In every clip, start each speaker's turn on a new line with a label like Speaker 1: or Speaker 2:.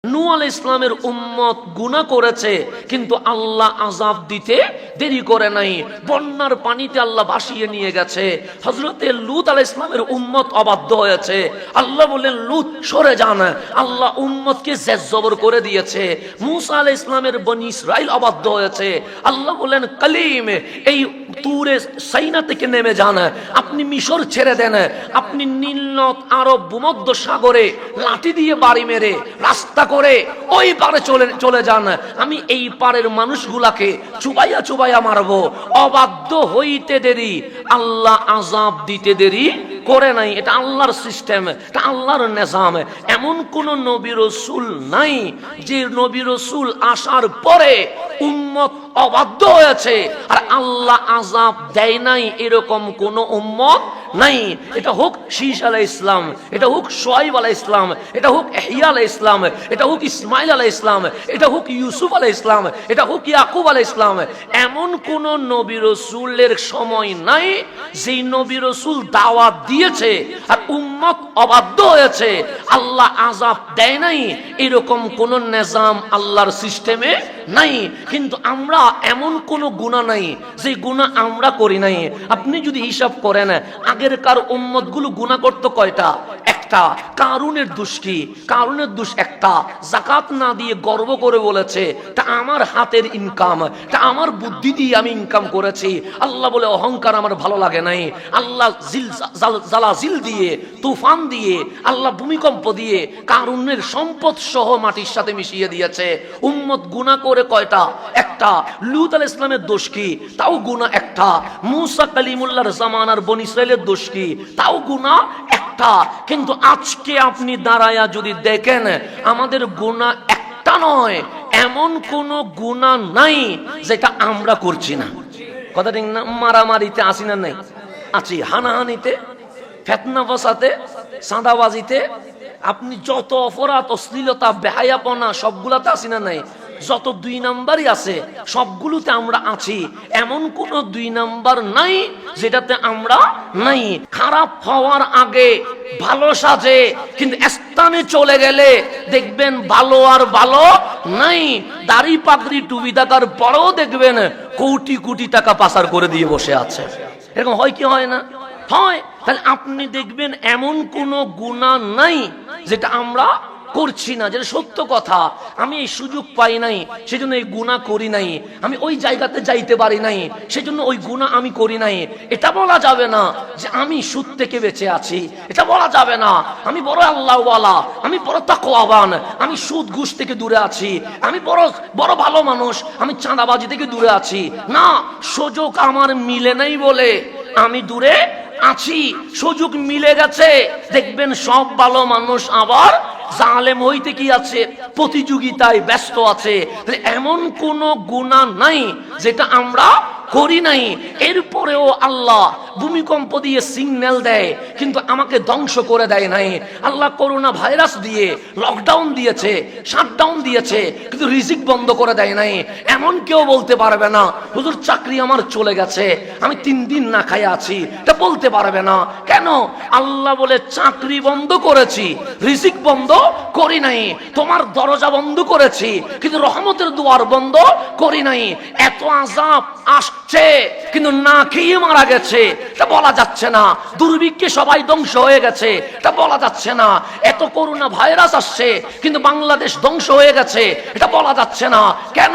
Speaker 1: নূহ আলাইহিস সালামের উম্মত গুনাহ করেছে, কিন্তু আল্লাহ আযাব দিতে দেরি করে নাই। বন্যার পানিতে আল্লাহ ভাসিয়ে নিয়ে গেছে। হযরতে লূত আলাইহিস সালামের উম্মত অবাধ্য হয়েছে, আল্লাহ বলেন লূত সরে যান। আল্লাহ উম্মতকে জেজ্জবর করে দিয়েছে। মূসা আলাইহিস সালামের বনি ইসরাইল অবাধ্য হয়েছে, আল্লাহ বলেন কালিম এই তুরে সাইনা থেকে নেমে যান, আপনি মিশর ছেড়ে দেন, আপনি নীল নদ আরব ভূমধ্য সাগরে লাঠি দিয়ে বাড়ি মেরে রাস্তা করে ওই পারে চলে যান, আমি এই পারের মানুষগুলাকে চুবাইয়া চুবাইয়া মারবো। অবাধ্য হইতে দেরি, আল্লাহ আযাব দিতে দেরি করে নাই। এটা আল্লাহর সিস্টেম, এটা আল্লাহর নিজাম। এমন কোন নবী রাসূল নাই যে নবী রাসূল আসার পরে উম্মত অবাধ্য হয়েছে আর আল্লাহ আযাব দেয় নাই, এরকম কোন উম্মত নাই। এটা হোক শীস আলাইহিস সালাম, এটা হোক শুআয়ব আলাইহিস সালাম, এটা হোক ইহইয়া আলাইহিস সালাম, এটা হোক ইসমাঈল আলাইহিস সালাম, এটা হোক ইউসুফ আলাইহিস সালাম, এটা হোক ইয়াকুব আলাইহিস সালাম। এমন কোন নবী রাসূলের সময় নাই যেই নবী রাসূল দাওয়াত দিয়েছে আর উম্মত অবাধ্য হয়েছে, আল্লাহ আযাব দেয় নাই, এরকম কোন নিজাম আল্লাহর সিস্টেমে নাই। কিন্তু আমরা এমন কোন গুনাহ নাই যে গুনাহ আমরা করি নাই। আপনি যদি হিসাব করেন আগেরকার উম্মতগুলো গুনাহ করতে কয়টা? একটা। কারুনের দোষ কি? কারুনের দোষ একটা, যাকাত না দিয়ে গর্ব করে বলেছে তা আমার হাতের ইনকাম, তা আমার বুদ্ধি দিয়ে আমি ইনকাম করেছি। আল্লাহ বলে অহংকার আমার ভালো লাগে নাই। আল্লাহ জালাজিল দিয়ে, তুফান দিয়ে, আল্লাহ ভূমিকম্প দিয়ে কারুনের সম্পদ সহ মাটির সাথে মিশিয়ে দিয়েছে। উম্মত গুনাহ করে কয়টা? একটা। লূত আলাইহিস সালামের দোষ কি? তাও গুনাহ একটা। মূসা কালিমুল্লাহর জামানার বনি ইসরাইলের দোষ কি? তাও গুনাহ একটা। কিন্তু আজকে আপনি দাঁড়ায়া যদি দেখেন আমাদের গুনাহ একটা নয়, এমন কোন গুনাহ নাই যেটা আমরা করছি না। কথা ঠিক না? মারামারিতে আসি না? নাই, আছি। হানাহানিতে, ফিতনা ফাসাদে, চাঁদাবাজিতে, আপনি যত অপরাধ, অশ্লীলতা, বেহায়াপনা সবগুলাতে আসি না? নাই। যত দুই নাম্বারই আছে সবগুলোতে আমরা আছি। এমন কোন দুই নাম্বার নাই যেটাতে আমরা নাই। খারাপ হওয়ার আগে ভালো সাজে, কিন্তু স্থানে চলে গেলে দেখবেন ভালো আর ভালো নাই। দাড়ি পাগড়ি টুপি থাকার পরেও দেখবেন কোটি কোটি টাকা পাচার করে দিয়ে বসে আছে। এরকম হয় কি হয় না? হয়। তাহলে আপনি দেখবেন এমন কোন গুনাহ নাই যেটা আমরা করছি না, যেটা সত্য কথা। আমি এই সুযোগ পাই নাই সেজন্য এই গুনাহ করি নাই, আমি ওই জায়গাতে যাইতে পারি নাই সেজন্য ওই গুনাহ আমি করি নাই। এটা বলা যাবে না যে আমি সুদ থেকে বেঁচে আছি, এটা বলা যাবে না আমি বড় আল্লাহওয়ালা, আমি বড় তাকওয়াবান, আমি সুদ ঘুষ থেকে দূরে আছি, আমি বড় ভালো মানুষ, আমি চাঁদাবাজি থেকে দূরে আছি। না, সুযোগ আমার মিলে নাই বলে আমি দূরে আছি। সুযোগ মিলে গেছে, দেখবেন সব ভালো মানুষ আবার জালেম হইতে কি আছে, প্রতিযোগিতায় ব্যস্ত আছে। এমন কোন গুনাহ নাই যেটা আমরা করি নাই। এরপরেও আল্লাহ ভূমিকম্প দিয়ে সিগন্যাল দেয়, কিন্তু আমাকে ধ্বংস করে দেয় নাই। আল্লাহ করোনা ভাইরাস দিয়ে লকডাউন দিয়েছে, শাটডাউন দিয়েছে, কিন্তু রিজিক বন্ধ করে দেয় নাই। এমন কেউ বলতে পারবে না হুজুর চাকরি আমার চলে গেছে, আমি 3 দিন না খাই আছি, এটা বলতে পারবে না। কেন? আল্লাহ বলে চাকরি বন্ধ করেছি, রিজিক বন্ধ করি নাই। তোমার দরজা বন্ধ করেছি, কিন্তু রহমতের দুয়ার বন্ধ করি নাই। এত আযাব আসছে কিন্তু না খেয়ে মারা গেছে, এটা বলা যাচ্ছে না। দুর্ভিক্ষে সবাই ধ্বংস হয়ে গেছে, এটা বলা যাচ্ছে না। এত করোনা ভাইরাস আসছে কিন্তু বাংলাদেশ ধ্বংস হয়ে গেছে, এটা বলা যাচ্ছে না। কেন?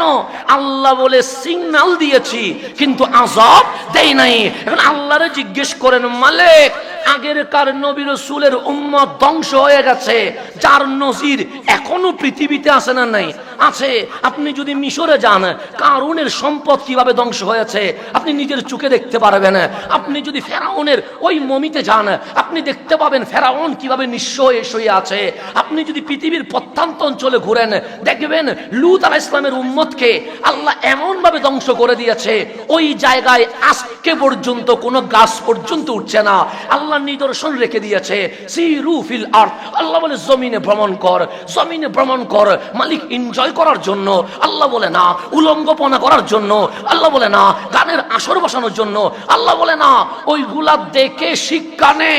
Speaker 1: আল্লাহ বলে সিগন্যাল দিয়েছি কিন্তু আযাব দেই নাই। এখন আল্লাহরে জিজ্ঞেস করেন, মালিক আগেরকার নবী রাসূলের উম্মত ধ্বংস হয়ে গেছে, যার নজির এখনো পৃথিবীতে আছে না? নাই, আছে। আপনি যদি মিশরে যান, কারুনের সম্পদ কিভাবে ধ্বংস হয়েছে আপনি নিজের চোখে দেখতে পারবেন। আপনি যদি ফেরাউনের ওই মমিতে যান, আপনি দেখতে পাবেন ফেরাউন কিভাবে নিঃস্ব হয়ে শুয়ে আছে। আপনি যদি পৃথিবীর প্রত্যন্ত অঞ্চলে ঘুরেন, দেখবেন লূত আলাইহিস সালামের উম্মতকে আল্লাহ এমন ভাবে ধ্বংস করে দিয়েছে, ওই জায়গায় আজকে পর্যন্ত কোনো গাছ পর্যন্ত উঠছে না। আল্লাহ নিদর্শন রেখে দিয়েছে, সিরু ফিল আরদ। আল্লাহ বলে জমিনে ভ্রমণ কর, জমিনে ভ্রমণ কর। মালিক এনজয় করার জন্য আল্লাহ বলে না, উলঙ্গপনা করার জন্য আল্লাহ বলে না, গানের আসর বসানোর জন্য আল্লাহ বলে না। ওইগুলা দেখে শিক্ষা নে,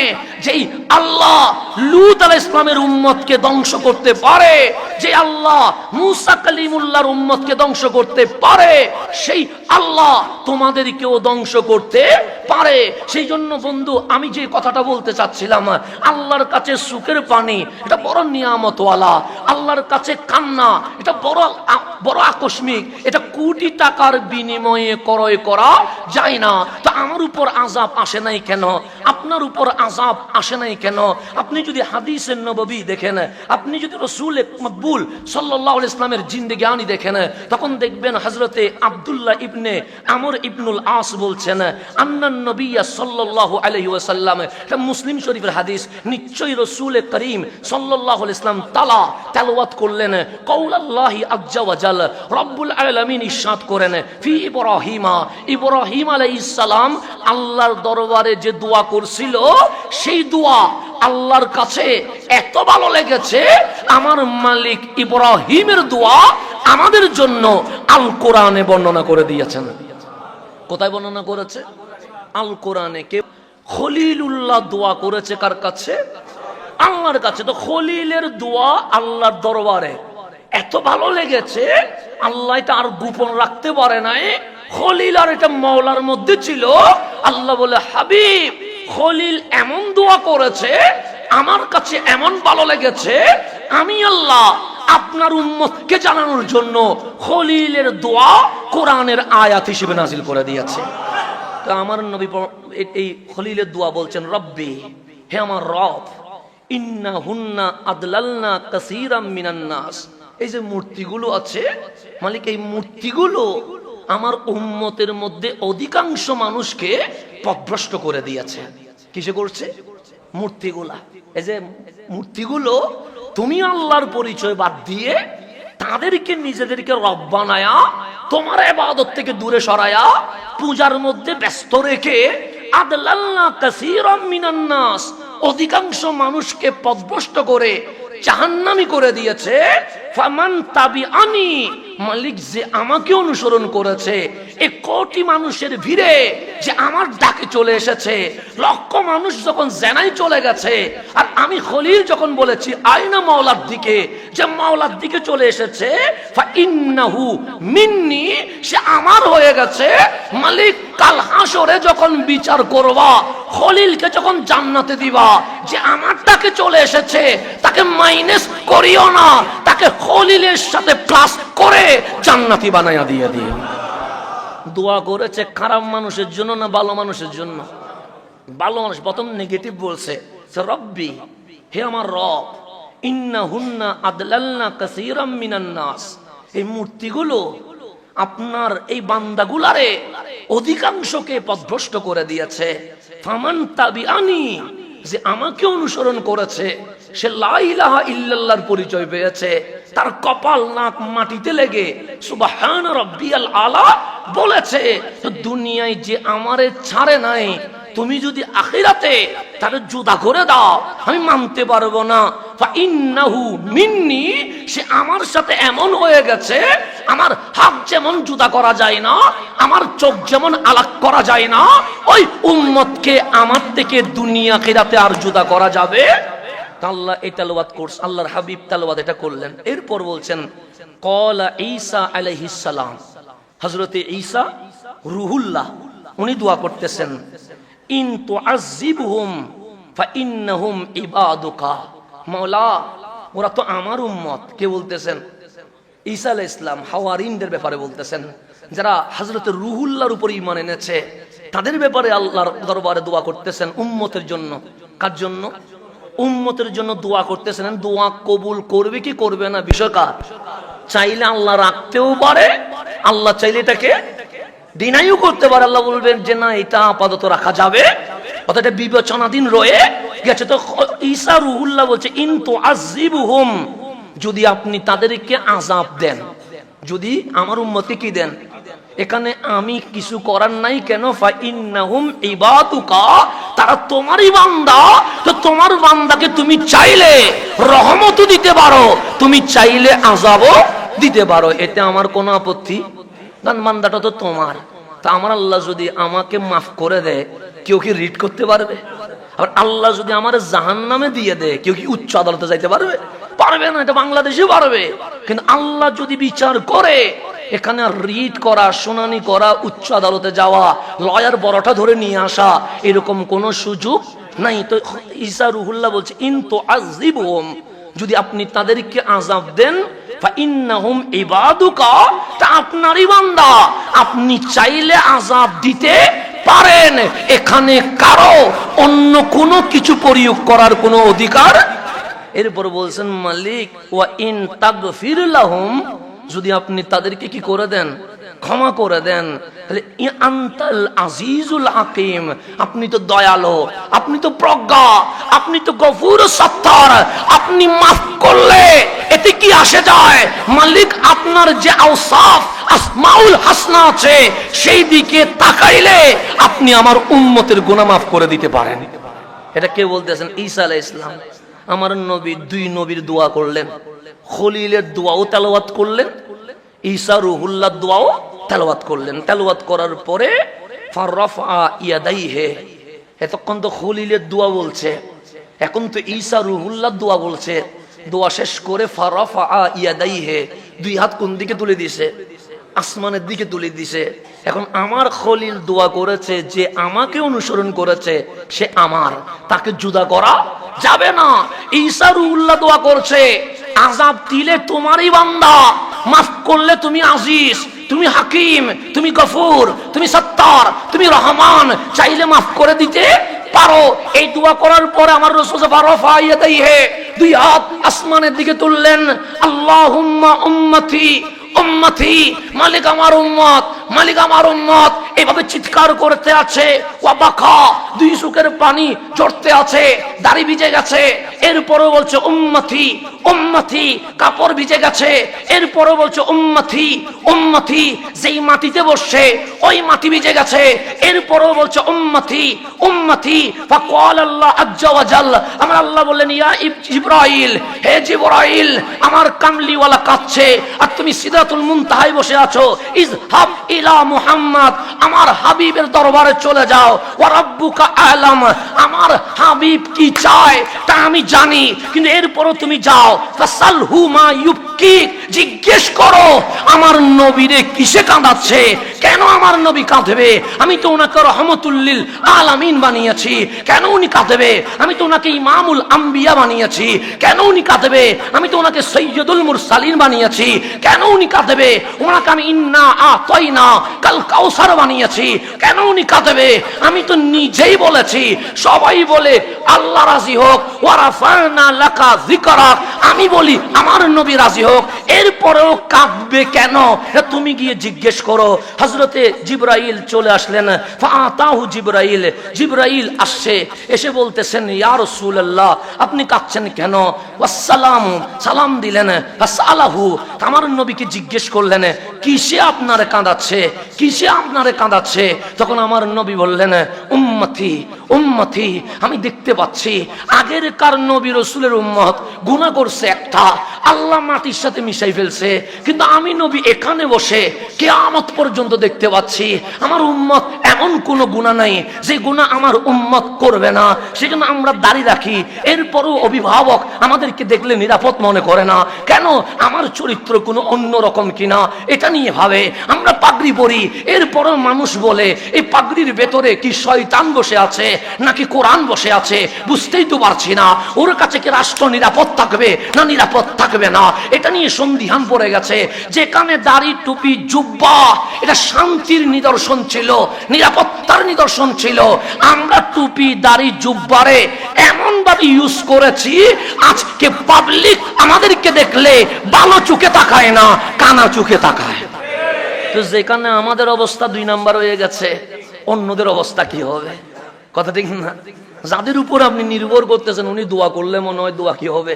Speaker 1: যেই আল্লাহ লূত আলাইহিস সালামের উম্মতকে ধ্বংস করতে পারে, যে আল্লাহ মূসা কালিমুল্লাহর উম্মতকে ধ্বংস করতে পারে, সেই আল্লাহ তোমাদেরকেও ধ্বংস করতে পারে। সেই জন্য বন্ধু, আমি যে কথাটা বলতে চাচ্ছিলাম, আল্লাহর কাছে সুখের পানি এটা বড় নিয়ামতওয়ালা, আল্লাহর কাছে কান্না এটা বড় আকস্মিক, এটা কোটি টাকার বিনিময়ে ক্রয় করা যায় না। তো আমার উপর আযাব আসে নাই কেন? আপনার উপর আযাব আসে নাই কেন? আপনি যদি হাদিসে নববী দেখেন, আপনি যদি রাসূল মকবুল সাল্লাল্লাহু আলাইহি ওয়াসাল্লামের জিন্দেগানি দেখেন, তখন দেখবেন হযরতে আব্দুল্লাহ ইবনে আমর ইবনুল আস বলছেন, আন্নান নবী সাল্লাল্লাহু আলাইহি ওয়াসাল্লাম, এটা মুসলিম শরীফের হাদিস, নিশ্চয়ই রাসূল করিম সাল্লাল্লাহু আলাইহি ওয়াসাল্লাম তেলাওয়াত করলেন কওলাল্লাহি আযজা ওয়া জাল, রব্বুল আলামিন ইরশাদ করেন, ফি ইব্রাহিম আলাইহিস সালাম আল্লাহর দরবারে যে দোয়া করছিল, সেই দোয়া আল্লাহর কাছে এত ভালো লেগেছে, আমার মালিক ইব্রাহিমের দোয়া আমাদের জন্য আল কোরআনে বর্ণনা করে দিয়েছেন। কোথায় বর্ণনা করেছে? আল কোরআনে। কে? খলিলুল্লাহ দোয়া করেছে কার কাছে? আল্লাহর কাছে। তো খলিলের দোয়া আল্লাহর দরবারে এত ভালো লেগেছে, আল্লাহ এটা আর গোপন রাখতে পারে নাই। খলিল আর এটা মওলার মধ্যে ছিল। আল্লাহ বলে, হাবিব, খলিল এমন দোয়া করেছে, আমার কাছে এমন ভালো লেগেছে, আমি আল্লাহ আপনার উম্মতকে জানানোর জন্য খলিলের দোয়া কোরআনের আয়াত হিসেবে নাজিল করে দিয়েছে। তো আমার নবী এই খলিলের দোয়া বলছেন, রব্বি, হে আমার রব, ইন্নাহুন্না আদলালনা কাসীরাম মিনান নাস। এই যে মূর্তিগুলো আছে মালিক, এই মূর্তিগুলো আমার উম্মতের মধ্যে অধিকাংশ মানুষকে পথভ্রষ্ট করে দিয়েছে। কিসে করছে? মূর্তিগুলা। এই যে মূর্তিগুলো তুমি আল্লাহর পরিচয় বাদ দিয়ে তাদেরকে নিজেদেরকে রব বানায়া, তোমার ইবাদত থেকে দূরে সরায়া, পূজার মধ্যে ব্যস্ত রেখে আদলালনা কাসীরাম মিনান নাস, অধিকাংশ মানুষকে পথভ্রষ্ট করে জাহান্নামী করে দিয়েছে। ফামান তাবিআনি, মালিক যে আমাকে অনুসরণ করেছে, এই কোটি মানুষের ভিড়ে যে আমার ডাকে চলে এসেছে, লক্ষ মানুষ যখন জেনায় চলে গেছে, আর আমি খলিল যখন বলেছি আয়না মাওলার দিকে, যে মাওলার দিকে চলে এসেছে, ফা ইন্নাহু মিন্নি, সে আমার হয়ে গেছে। মালিক কাল হাসরে যখন বিচার করবা, খলিলকে যখন জান্নাতে দিবা, যে আমার ডাকে চলে এসেছে তাকে মাইনাস করিও না, তাকে খলিলের সাথে প্লাস করে জান্নাতি বানায়া দিয়ে দিও। দোয়া করেছে খারাপ মানুষের জন্য না ভালো মানুষের জন্য? ভালো মানুষ। প্রথম নেগেটিভ বলছে, রব্বি, হে আমার রব, ইন্নাহুন্না আদলালনা কাসীরাম মিনান নাস, এই মূর্তিগুলো আপনার এই বান্দাগুলারে অধিকাংশকে পথভ্রষ্ট করে দিয়েছে। ফামান তাবিআনি, যে আমাকে অনুসরণ করেছে, সে লা ইলাহা ইল্লাল্লাহর পরিচয় পেয়েছে, তার কপাল নাক মাটিতে লেগে সুবহান রাব্বিয়াল আলা বলেছে। দুনিয়ায় যে আমারে ছাড়ে নাই, তুমি যদি আখিরাতে তারে জুদা করে দাও, আমি মানতে পারবো না। ফা ইন্নাহু মিন্নি, সে আমার সাথে এমন হয়ে গেছে, আমার হাত যেমন জুদা করা যায় না, আমার চোখ যেমন আলাক করা যায় না, ওই উম্মতকে আমার থেকে দুনিয়া আখিরাতে আর জুদা করা যাবে। আল্লাহ এই তেলাওয়াত করছেন, আল্লাহর হাবিব তেলাওয়াত এটা করলেন। এরপর বলছেন, ক্বালা ঈসা আলাইহিস সালাম, হযরতে ঈসা রূহুল্লাহ, উনি দোয়া করতেছেন, ইন তুআযিবহুম ফাইন্নাহুম ইবাদুকা, মাওলা ওরা তো আমার উম্মত। কে বলতেছেন? ঈসা আলাইহিস সালাম হাওয়ারিনদের ব্যাপারে বলতেছেন, যারা হযরতে রূহুল্লাহর উপর ঈমান এনেছে, তাদের ব্যাপারে আল্লাহর দরবারে দোয়া করতেছেন উম্মতের জন্য। কার জন্য? উম্মতের জন্য দোয়া করতেছেন। দোয়া কবুল করবে কি করবে না বিষয় কার? চাইলে আল্লাহ রাখতেও পারে, আল্লাহ চাইলে এটাকে ডিনাইও করতে পারে। আল্লাহ বলবেন যে না, এটা আপাতত রাখা যাবে, অর্থাৎ এটা বিবেচনাধীন রয়ে গেছে। তো ঈসা রূহুল্লাহ বলছে, ইন তুআযিবহুম, যদি আপনি তাদেরকে আযাব দেন, যদি আমার উম্মতকে কি দেন, এখানে আমি কিছু করার নাই। কেন? ফা ইন্নাহুম ইবাদুকা, তারা তোমারই বান্দা। তো তোমার বান্দাকে তুমি চাইলে রহমতও দিতে পারো, তুমি চাইলে আযাবও দিতে পারো, এতে আমার কোনো আপত্তি। কারণ বান্দাটা তো তোমার। তা আমার আল্লাহ যদি আমাকে মাফ করে দেয়, কেউ কি রিড করতে পারবে? আর আল্লাহ যদি আমার জাহান্নামে দিয়ে দেয়, কেউ কি উচ্চ আদালতে যাইতে পারবে? পারবে না। এটা বাংলাদেশে পারবে, কিন্তু আল্লাহ যদি বিচার করে, এখানে রিট করা, শুনানি করা, উচ্চ আদালতে যাওয়া, লয়ার বড়টা ধরে নিয়ে আসা, এরকম কোন সুযোগ নাই। তো ঈসা রুহুল্লাহ বলছে, ইন তো আযিবহুম, যদি আপনি তাদেরকে আযাব দেন, ফাইন্নাহুম ইবাদুকা, তা আপনারই বান্দা, আপনি চাইলে আযাব দিতে পারেন। এখানে কারো অন্য কোনো কিছু প্রয়োগ করার কোনো অধিকার। এরপর বলছেন মালিক, ওয়া ইন তাগফির লাহুম, যদি আপনি তাদেরকে কি করে দেন, ক্ষমা করে দেন, তাহলে আনতাল আজিজুল হাকিম, আপনি তো দয়ালু, আপনি তো প্রজ্ঞা, আপনি তো গফুর সত্তার, আপনি মাফ করলে এতে কি আসে যায়? মালিক আপনার যে আওসাফ আসমাউল হাসনা আছে, সেই দিকে তাকাইলে আপনি আমার উম্মতের গুনাহ মাফ করে দিতে পারেন। এটা কে বলতেছেন? ঈসা আলাইহিস সালাম। আমার নবী দুই নবীর দোয়া করলেন, খলিলের দোয়াও তেলাওয়াত করলেন, ঈসা রুহুল্লাহর দোয়াও তেলাওয়াত করলেন। তেলাওয়াত করার পরে ফারফা ইয়াদাইহি, এতক্ষণ তো খলিলের দোয়া বলছে, এখন তো ঈসা রুহুল্লাহর দোয়া বলছে। দোয়া শেষ করে ফারফা ইয়াদাইহি, দুই হাত কোন দিকে তুলে দিয়েছে? আসমানের দিকে তুলে দিছে। এখন আমার খলিল দোয়া করেছে, যে আমাকে অনুসরণ করেছে সে আমার, তাকে জুদা করা যাবে না। ঈসা রুহুল্লাহ দোয়া করছে, আযাব দিলে তোমারই বান্দা, মাফ করলে তুমি আজিজ, তুমি হাকিম, তুমি গফুর, তুমি সত্তার, তুমি রহমান, চাইলে মাফ করে দিতে পারো। এই দোয়া করার পরে আমার রাসূল ফারফা ইয়াদাইহি, দুই হাত আসমানের দিকে তুললেন, আল্লাহুম্মা উম্মতি উম্মতি, মালিক আমার উম্মত, মালিক আমার উম্মত, এইভাবে চিৎকার করতে আছে। ওয়াবাকা, দুই চোখের পানি ঝরতে আছে, দাড়ি ভিজে গেছে। এরপরে বলছে উম্মতি উম্মতি, কাপড় ভিজে গেছে। এরপরে বলছে উম্মতি উম্মতি, যেই মাটিতে বসছে ওই মাটি ভিজে গেছে। এরপরেও বলছে উম্মতি উম্মতি। ফাকাল আল্লাহ আজ্জা ওয়া জাল, আমার আল্লাহ বললেন, ইয়া জিবরাইল, হে জিবরাইল, আমার কামলিওয়ালা কাঁদছে আর তুমি সিদরাতুল মুনতাহায় বসে আছো। ইযহাব ইলা মুহাম্মদ, আমার হাবিবের দরবারে চলে যাও। ওয়া রাব্বুকা আ'লাম, আমার হাবিব কি চায় তা আমি জানি, কিন্তু এরপরও তুমি যাও। ফাসালহু মা ইউবকি, জিজ্ঞেস করো আমার নবীরে কিসে কাঁদাচ্ছে, কেন আমার নবী কাঁদবে? আমি তো ওনাকে রহমতুল লিল আলামিন বানিয়েছি, কেন উনি কাঁদবে? আমি তো ওনাকে ইমামুল আম্বিয়া বানিয়েছি, কেন উনি কাঁদবে? আমি তো ওনাকে সৈয়দুল মুরসালিন বানিয়েছি, কেন উনি কাঁদবে? ওনাকে আমি ইন্না আতাইনা কাল কাউসার বানিয়েছি, কেন উনি কাঁদবে? আমি তো নিজেই বলেছি, সবাই বলে আল্লাহ রাজি হোক, ওয়া রাফা'না লাকা যিকরাক, আমি বলি আমার নবী রাজি হোক, এরপরেও কাঁদবে কেন? তুমি গিয়ে জিজ্ঞেস করো। হযরতে জিবরাইল চলে আসলেন। ফাআতাহু জিবরাইল, জিবরাইল আসছে, এসে বলতেছেন, ইয়া রাসূলুল্লাহ, আপনি কাঁদছেন কেন? ওয়াসসালাম, সালাম দিলেন। ফাসালাহু, আমার নবীকে জিজ্ঞেস করলেন, কিসে আপনারে কাঁদাচ্ছে, কিসে আপনারে কাঁদাচ্ছে? তখন আমার নবী বললেন, উম্মতি উম্মতি, আমি দেখতে পাচ্ছি আগেরকার নবী রাসূলের উম্মত গুনাহ করছে একটা, আল্লাহ মাটির সাথে মিশাই ফেলছে, কিন্তু আমি নবী এখানে বসে কিয়ামত পর্যন্ত দেখতে পাচ্ছি আমার উম্মত এমন কোন গুনাহ নাই যে গুনাহ আমার উম্মত করবে না। সেজন্য আমরা দাড়ি রাখি, এরপরও অভিভাবক আমাদেরকে দেখলে নিরাপদ মনে করে না। কেন? আমার চরিত্র কোনো অন্য রকম কিনা এটা নিয়ে ভাবে। আমরা পাগড়ি পরি, এরপরও মানুষ বলে এই পাগড়ির ভেতরে কি শয়তান বসে আছে নাকি কোরআন বসে আছে, বুঝতেই তো পারছি না। ওর কাছে কি রাষ্ট্র নিরাপদ থাকবে না নিরাপদ থাকবে না, এটা নিয়ে সন্দিহান পড়ে গেছে। যেখানে দাড়ি টুপি জুব্বা এটা শান্তির নিদর্শন ছিল, নিরাপত্তার নিদর্শন ছিল, আমরা টুপি দাড়ি জুব্বারে এমন ভাবে ইউজ করেছি, আজকে পাবলিক আমাদেরকে দেখলে ভালো চোখে তাকায় না, কানা চোখে তাকায়। তো যেখানে আমাদের অবস্থা 2 নাম্বার হয়ে গেছে, অন্যদের অবস্থা কি হবে? কথা ঠিক না? যাদের উপর আপনি নির্ভর করতেছেন উনি দোয়া করলে মনে হয় দোয়া কি হবে?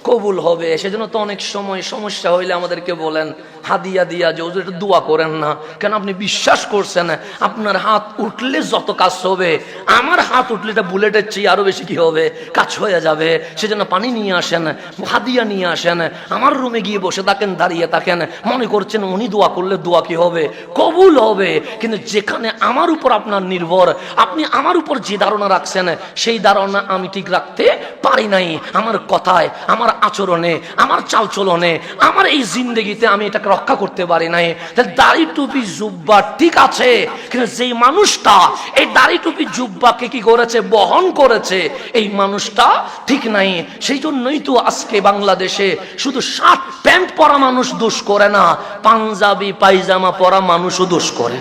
Speaker 1: কবুল হবে। সেজন্য তো অনেক সময় সমস্যা হইলে আমাদেরকে বলেন হাদিয়া দিয়া যে হুজুর এটা দোয়া করেন না কেন, আপনি বিশ্বাস করছেন আপনার হাত উঠলে যত কাজ হবে, আমার হাত উঠলে এটা বুলেটের চেয়ে আরো বেশি কি হবে, কাজ হয়ে যাবে। সেজন্য পানি নিয়ে আসেন, হাদিয়া নিয়ে আসেন, আমার রুমে গিয়ে বসে থাকেন, দাঁড়িয়ে থাকেন, মনে করছেন উনি দোয়া করলে দোয়া কি হবে, কবুল হবে। কিন্তু যেখানে আমার উপর আপনার নির্ভর, আপনি আমার উপর যে ধারণা রাখছেন সেই ধারণা আমি ঠিক রাখতে পারি নাই। আমার কথায়, আমার আচরণে, আমার চালচলনে, আমার এই জিন্দেগিতে আমি এটাকে রক্ষা করতে পারি নাই। দাড়ি টুপি জুব্বা ঠিক আছে, কিন্তু যেই মানুষটা এই দাড়ি টুপি জুব্বাকে কি করেছে, বহন করেছে, এই মানুষটা ঠিক নাই। সেই জন্যই তো আজকে বাংলাদেশে শুধু শার্ট প্যান্ট পরা মানুষ দোষ করে না, পাঞ্জাবি পায়জামা পরা মানুষও দোষ করে।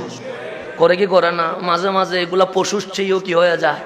Speaker 1: করে কি করে না? মাঝে মাঝে এগুলা পশুর চেয়েও কি হয়ে যায়,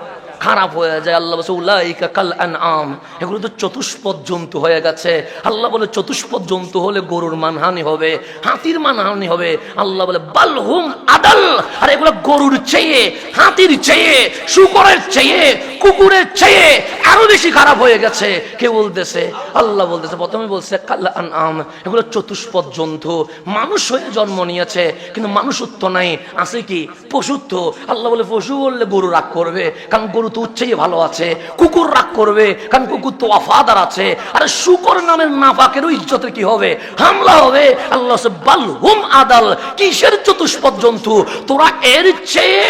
Speaker 1: খারাপ হয়ে যায়। আল্লাহ বলে উলাইকা কাল আনআম, এগুলো তো চতুষ্পদ জন্তু হয়ে গেছে। আল্লাহ বলে চতুষ্পদ জন্তু হলে গরুর মানহানি হবে, হাতির মানহানি হবে। আল্লাহ বলে বালহুম আদাল, আর এগুলো গরুর চেয়ে, হাতির চেয়ে, শূকরের চেয়ে, কুকুরের চেয়ে আরো বেশি খারাপ হয়ে গেছে। কে বলতেছে? আল্লাহ বলতেছে। প্রথমে বলছে কাল আনআম, এগুলো চতুষ্পদ জন্তু, মানুষ হয়ে জন্ম নিয়েছে কিন্তু মানুষত্ব নাই, আছে কি পশুত্ব। আল্লাহ বলে পশু বললে গরু রাগ করবে, কারণ গরু তো উচ্চেই ভালো আছে। কুকুর রাগ করবে, কারণ কুকুর তো ওয়াফাদার আছে। আরে শূকর নামের নাপাকেরও ইজ্জতের কি হবে, হামলা হবে। আল্লাহ বালহুম আদাল, কিসের চতুষ্পদ জন্তু, তোরা এর চেয়ে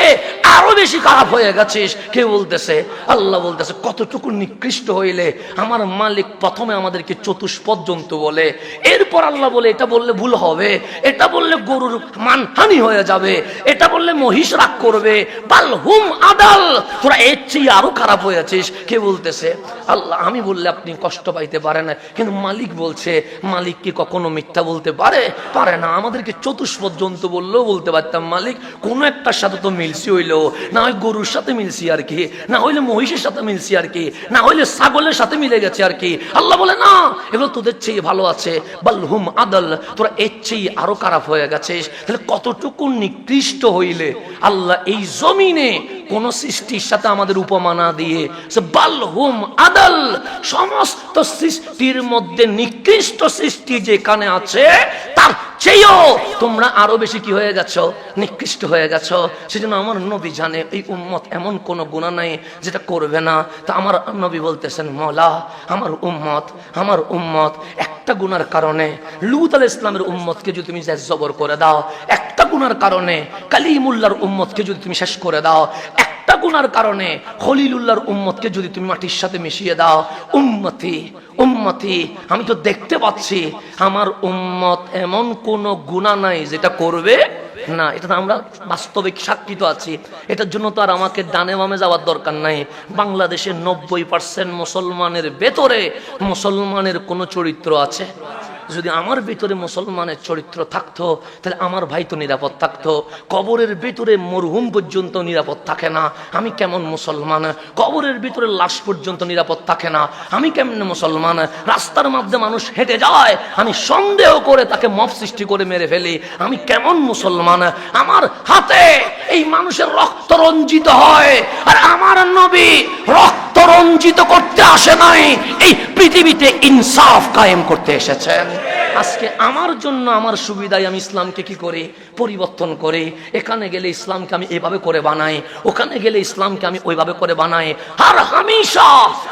Speaker 1: আরো বেশি খারাপ হয়ে গেছিস। কে বলতেছে? আল্লাহ বলতেছে কতটুকু নিকৃষ্ট হইলে আমার মালিক প্রথমে আমাদেরকে চতুষ্পদ জন্তু বলে, এরপর আল্লাহ বলে এটা বললে ভুল হবে, এটা বললে গরুর মানহানি হয়ে যাবে, এটা বললে মহিষ রাগ করবে। বালহুম আদাল, তোরা এর চেয়ে আরো খারাপ হয়ে আছিস। কে বলতেছে? আল্লাহ। আমি বললে আপনি কষ্ট পাইতে পারেন, কিন্তু মালিক বলছে। মালিক কি কখনো মিথ্যা বলতে পারে? পারে না। আমাদেরকে চতুষ্পদ জন্তু বললেও বলতে পারতাম মালিক কোন একটার সাথে তো মিলছি হইলো, না হয় গরুর সাথে মিলছি আর কি, না হইলে মহিষের সাথে মিলছি আর কি, না হইলে ছাগলের সাথে মিলে গেছে আর কি। আল্লাহ বলে না, এগুলো তোদের চেয়ে ভালো আছে। বালহুম আদাল, তোরা এর চেয়ে আরো খারাপ হয়ে গেছিস। তাহলে কতটুকু নিকৃষ্ট হইলে আল্লাহ এই জমিনে কোন সৃষ্টির সাথে আমাদের উপমা না দিয়ে বালহুম আদাল, সমস্ত সৃষ্টির মধ্যে নিকৃষ্ট সৃষ্টি যেখানে আছে তার চেয়েও তোমরা আরো বেশি কি হয়ে গেছো, নিকৃষ্ট হয়ে গেছো। সেজন্য আমার নবী জানে এই উম্মত এমন কোন গুনাহ নাই যেটা করবে না। তা আমার নবী বলতেছেন মওলা আমার উম্মত একটা গুনার কারণে লূত আলাইহিস সালামের উম্মতকে যদি তুমি জবর করে দাও, একটা গুনার কারণে কালিমুল্লাহর উম্মতকে যদি তুমি শেষ করে দাও, একটা গুনার কারণে খলিলুল্লাহর উম্মতকে যদি তুমি মাটির সাথে মিশিয়ে দাও, উম্মতি আমি তো দেখতে পাচ্ছি আমার উম্মত এমন কোন গুনাহ নাই যেটা করবে না। এটা তো আমরা বাস্তবিক সাক্ষী তো আছি। এটার জন্য তো আর আমাকে ডানে বামে যাওয়ার দরকার নাই। বাংলাদেশের 90% মুসলমানের ভেতরে মুসলমানের কোন চরিত্র আছে? যদি আমার ভিতরে মুসলমানের চরিত্র থাকতো তাহলে আমার ভাই তো নিরাপদ থাকতো। কবরের ভিতরে মরহুম পর্যন্ত নিরাপদ থাকে না, আমি কেমন মুসলমান? কবরের ভিতরে লাশ পর্যন্ত নিরাপদ থাকে না, আমি কেমন মুসলমান? রাস্তার মধ্যে মানুষ হেঁটে যায়, আমি সন্দেহ করে তাকে মব সৃষ্টি করে মেরে ফেলি, আমি কেমন মুসলমান? আমার হাতে এই মানুষের রক্ত রঞ্জিত হয়, আর আমার নবী রক্ত রঞ্জিত করতে আসে নাই, এই পৃথিবীতে ইনসাফ কায়েম করতে এসেছেন। আজকে আমার জন্য আমার সুবিধায় আমি ইসলামকে কি করি, পরিবর্তন করি। এখানে গেলে ইসলামকে আমি এভাবে করে বানাই, ওখানে গেলে ইসলামকে আমি ওইভাবে করে বানাই। আর হামেশা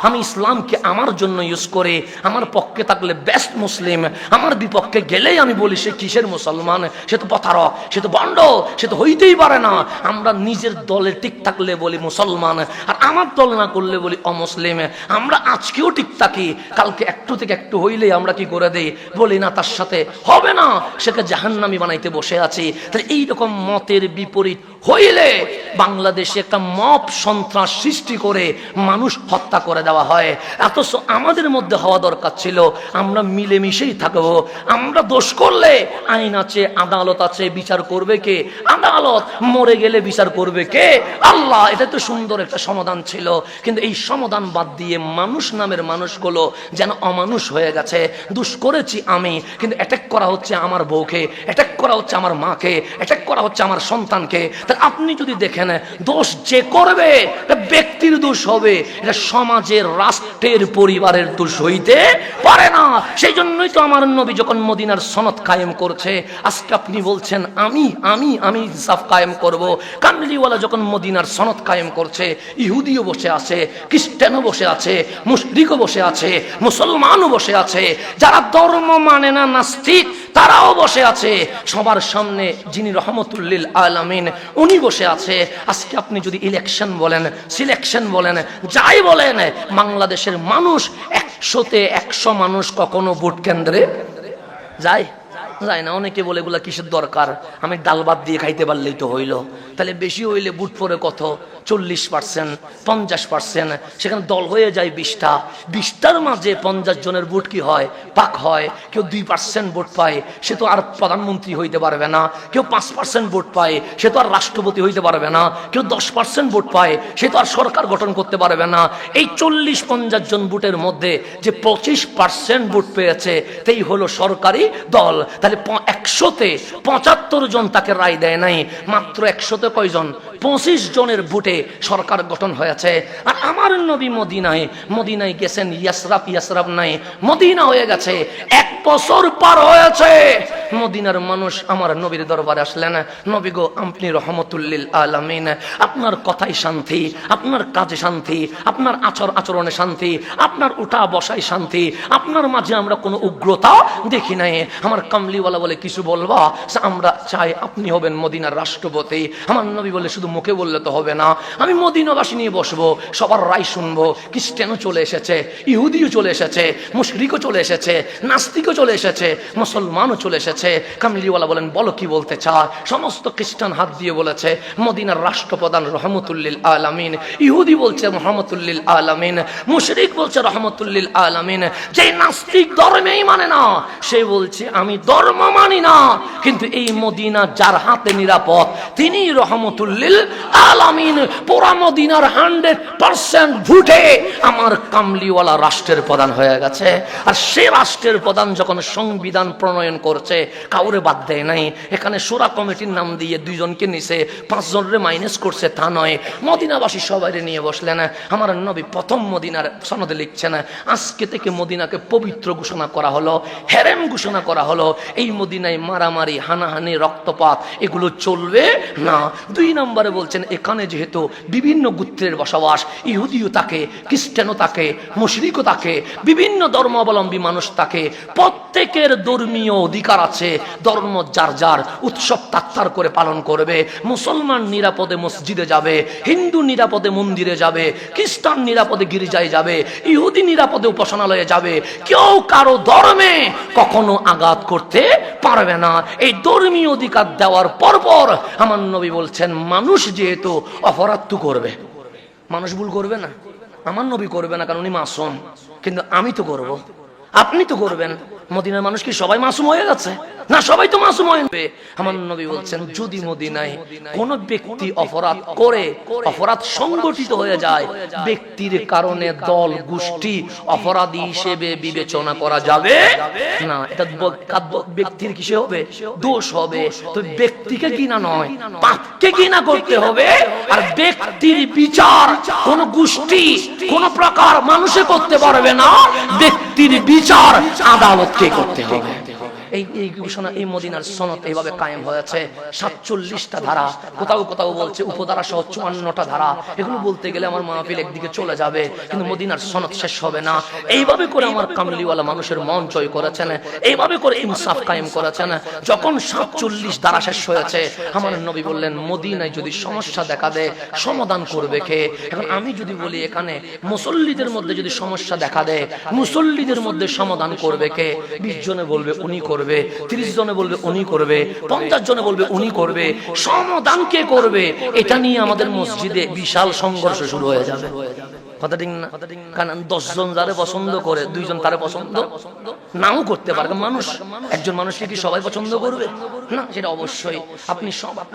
Speaker 1: আমি ইসলামকে আমার জন্য ইউজ করি। আমার পক্ষে থাকলে বেস্ট মুসলিম, আমার বিপক্ষে গেলেই আমি বলি সে কিসের মুসলমান, সে তো প্রতারক, সে তো ভণ্ড, সে তো হইতেই পারে না। আমরা নিজের দলে ঠিক থাকলে বলি মুসলমান, আর আমার দল না করলে বলি অমুসলিম। আমরা আজকেও ঠিক থাকি, কালকে একটু থেকে একটু হইলেই আমরা কি করে দেই, বলি না তার সাথে হবে না, সেকে জাহান্নামী বানাইতে বসে আছি। তাহলে এইরকম মতের বিপরীত হইলে বাংলাদেশে একটা মব সন্ত্রাস সৃষ্টি করে মানুষ হত্যা করে দেওয়া হয়। অথচ আমাদের মধ্যে হওয়া দরকার ছিল আমরা মিলেমিশেই থাকবো। আমরা দোষ করলে আইন আছে, আদালত আছে, বিচার করবে কে? আদালত। মরে গেলে বিচার করবে কে? আল্লাহ। এটা তো সুন্দর একটা সমাধান ছিল, কিন্তু এই সমাধান বাদ দিয়ে মানুষ নামের মানুষগুলো যেন অমানুষ হয়ে গেছে। দোষ করেছি আমি, কিন্তু অ্যাটাক করা হচ্ছে আমার বউকে, অ্যাটাক করা হচ্ছে আমার মাকে, অ্যাটাক করা হচ্ছে আমার সন্তানকে। আপনি যদি দেখেন দোষ যে করবে ব্যক্তির দোষ হবে, এটা সমাজের, রাষ্ট্রের, পরিবারের দোষ হইতে পারে না। সেই জন্যই তো আমার নবী যখন মদিনার সনদ কায়েম করছে, আজকে আপনি বলছেন আমি আমি আমি ইনসাফ কায়েম করব। কামলিওয়ালা যখন মদিনার সনদ কায়েম করছে, ইহুদিও বসে আছে, খ্রিস্টানও বসে আছে, মুশরিকও বসে আছে, মুসলমানও বসে আছে, যারা ধর্ম মানে না, নাস্তিক, তারাও বসে আছে। সবার সামনে যিনি রহমতুল লিল আলামিন, উনি বসে আছে। আজকে আপনি যদি ইলেকশন বলেন, সিলেকশন বলেন, যাই বলেন, বাংলাদেশের মানুষ 100তে 100 মানুষ কখনো ভোট কেন্দ্রে যায় না। অনেকে বলে এগুলা কিসের দরকার, আমি ডাল ভাত দিয়ে খাইতে পারলেই তো হইল। তাহলে বেশি হইলে ভোট পরে কত, 40%, 50%, সেখানে দল হয়ে যায় 20টা। 20টার মাঝে 50 জনের ভোট কি হয়, পাক হয়। কেউ 2% ভোট পায়, সে তো আর প্রধানমন্ত্রী হইতে পারবে না। কেউ 5% ভোট পায়, সে তো আর রাষ্ট্রপতি হইতে পারবে না। কেউ 10% ভোট পায়, সে তো আর সরকার গঠন করতে পারবে না। এই 40-50 জন ভোটের মধ্যে যে 25% ভোট পেয়েছে, তাই হলো সরকারি দল। তাহলে 100তে 75 জন তাকে রায় দেয় নাই, মাত্র 100তে কয়জন, 25 জনের ভোটে সরকার গঠন হয়েছে। আর আমার নবী মদিনায় গেছেন, ইয়াসরাব নাই, মদিনা হয়ে গেছে। 1 বছর পার হয়েছে, মদিনার মানুষ আমার নবীর দরবারে আসলেন, নবী গো, আপনি রহমতুল লিল আলামিন, আপনার কথাই শান্তি, আপনার কাজে শান্তি, আপনার আচরণে শান্তি, আপনার উঠা বসায় শান্তি, আপনার মাঝে আমরা কোনো উগ্রতা দেখি নাই। আমার কামলিওয়ালা বলে কিছু বলবা, আমরা চাই আপনি হবেন মদিনার রাষ্ট্রপতি। আমার নবী বলে শুধু মুখে বললে তো হবে না, আমি মদিনাবাসী নিয়ে বসবো, সবার রায় শুনবো। খ্রিস্টানও চলে এসেছে, ইহুদিও চলে এসেছে, মুশরিকও চলে এসেছে, নাস্তিকও চলে এসেছে, মুসলমানও চলে এসেছে। কামলিওয়ালা বলেন বলো কি বলতে চায়। সমস্ত খ্রিস্টান হাত দিয়ে বলেছে মদিনার রাষ্ট্রপ্রধান রহমতুল লিল আলামিন। ইহুদি বলছে রহমতুল লিল আলামিন, মুশরিক বলছে রহমতুল লিল আলামিন। যে নাস্তিক ধর্মেই মানে না, সে বলছে আমি ধর্ম মানি না, কিন্তু এই মদিনা যার হাতে নিরাপদ, তিনি রহমতুল লিল আলামিন। পুরা মদিনার 100% ভোটে আমার কামলিওয়ালা রাষ্ট্রের প্রধান হয়ে গেছে। আর সে রাষ্ট্রের প্রধান যখন সংবিধান প্রণয়ন করছে, কাউরে বাদ দেয় নাই। এখানে শোরা কমিটির নাম দিয়ে 2 জনকে নিছে, 5 জনের মাইনাস করছে, তা নয়, মদিনাবাসী সবাই নিয়ে বসলেন। আমার নবী প্রথম মদিনার সনদে লিখছেন, আজকে থেকে মদিনাকে পবিত্র ঘোষণা করা হলো, হেরেম ঘোষণা করা হলো। এই মদিনায় মারামারি, হানাহানি, রক্তপাত এগুলো চলবে না। 2 নম্বরে বলছেন, এখানে যেহেতু বিভিন্ন গোত্রের বসবাস, ইহুদিও থাকে, খ্রিস্টানও থাকে, মুশরিকও থাকে, বিভিন্ন ধর্মাবলম্বী মানুষ থাকে, প্রত্যেকের ধর্মীয় অধিকার আছে। ধর্ম যার যার উৎসব তাত্তার করে পালন করবে। মুসলমান নিরাপদে মসজিদে যাবে, হিন্দু নিরাপদে মন্দিরে যাবে, খ্রিস্টান নিরাপদে গির্জায় যাবে, ইহুদি নিরাপদে উপাসনালয়ে যাবে। কেউ কারো ধর্মে কখনো আঘাত করতে পারবে না। এই ধর্মীয় অধিকার দেওয়ার পরপর আমার নবী বলছেন, মানুষ যেহেতু অপরাধ তো করবে, মানুষ ভুল করবে না, আমার নবী করবে না, কারণ উনি মাসুম, কিন্তু আমি তো করব, আপনি তো করবেন। মদিনার মানুষ কি সবাই মাসুম হয়ে গেছে না? সবাই তো মাসুম হয়ে। আমার নবী বলছেন, যদি মদিনায় কোন ব্যক্তি অপরাধ করে, অপরাধ সংগঠিত হয়ে যায়, ব্যক্তির কারণে দল গোষ্ঠী অপরাধী হিসেবে বিবেচনা করা যাবে না। এটা ব্যক্তির কিসে হবে? দোষ হবে। তো ব্যক্তিকে কিনা নয়, পাপকে কিনা করতে হবে। আর ব্যক্তির বিচার কোন গোষ্ঠী, কোন প্রকার মানুষে করতে পারবে না। ব্যক্তির বিচার আদালতকে করতে হবে। এই ঘোষণা, এই মদিনার সনদ এইভাবে কায়েম হয়েছে। 47টা ধারা, কোথাও কোথাও বলছে উপধারা সহ 54টা ধারা। এগুলো বলতে গেলে আমার মাহফিল একদিকে চলে যাবে, কিন্তু মদিনার সনদ শেষ হবে না। এইভাবে করে আমার কামলিওয়ালা মানুষের মন জয় করেছেন, এইভাবে করে ইনসাফ কায়েম করেছেন। যখন 47 ধারা শেষ হয়েছে, আমার নবী বললেন, মদিনায় যদি সমস্যা দেখা দেয়, সমাধান করবে কে? এখন আমি যদি বলি এখানে মুসল্লিদের মধ্যে যদি সমস্যা দেখা দেয়, মুসল্লিদের মধ্যে সমাধান করবে কে? 20 জনে বলবে উনি করবে, 30 জনে বলবে উনি করবে, 50 জনে বলবে উনি করবে। সমাধান কে করবে? এটা নিয়ে আমাদের মসজিদে বিশাল সংঘর্ষ শুরু হয়ে যাবে। কথা ঠিক না? কারণ 10 জন যারে পছন্দ করে 2 জন তারে পছন্দ নাও করতে পারে। মানুষ, একজন মানুষকে কি সবাই পছন্দ করবে না? সেটা অবশ্যই আপনি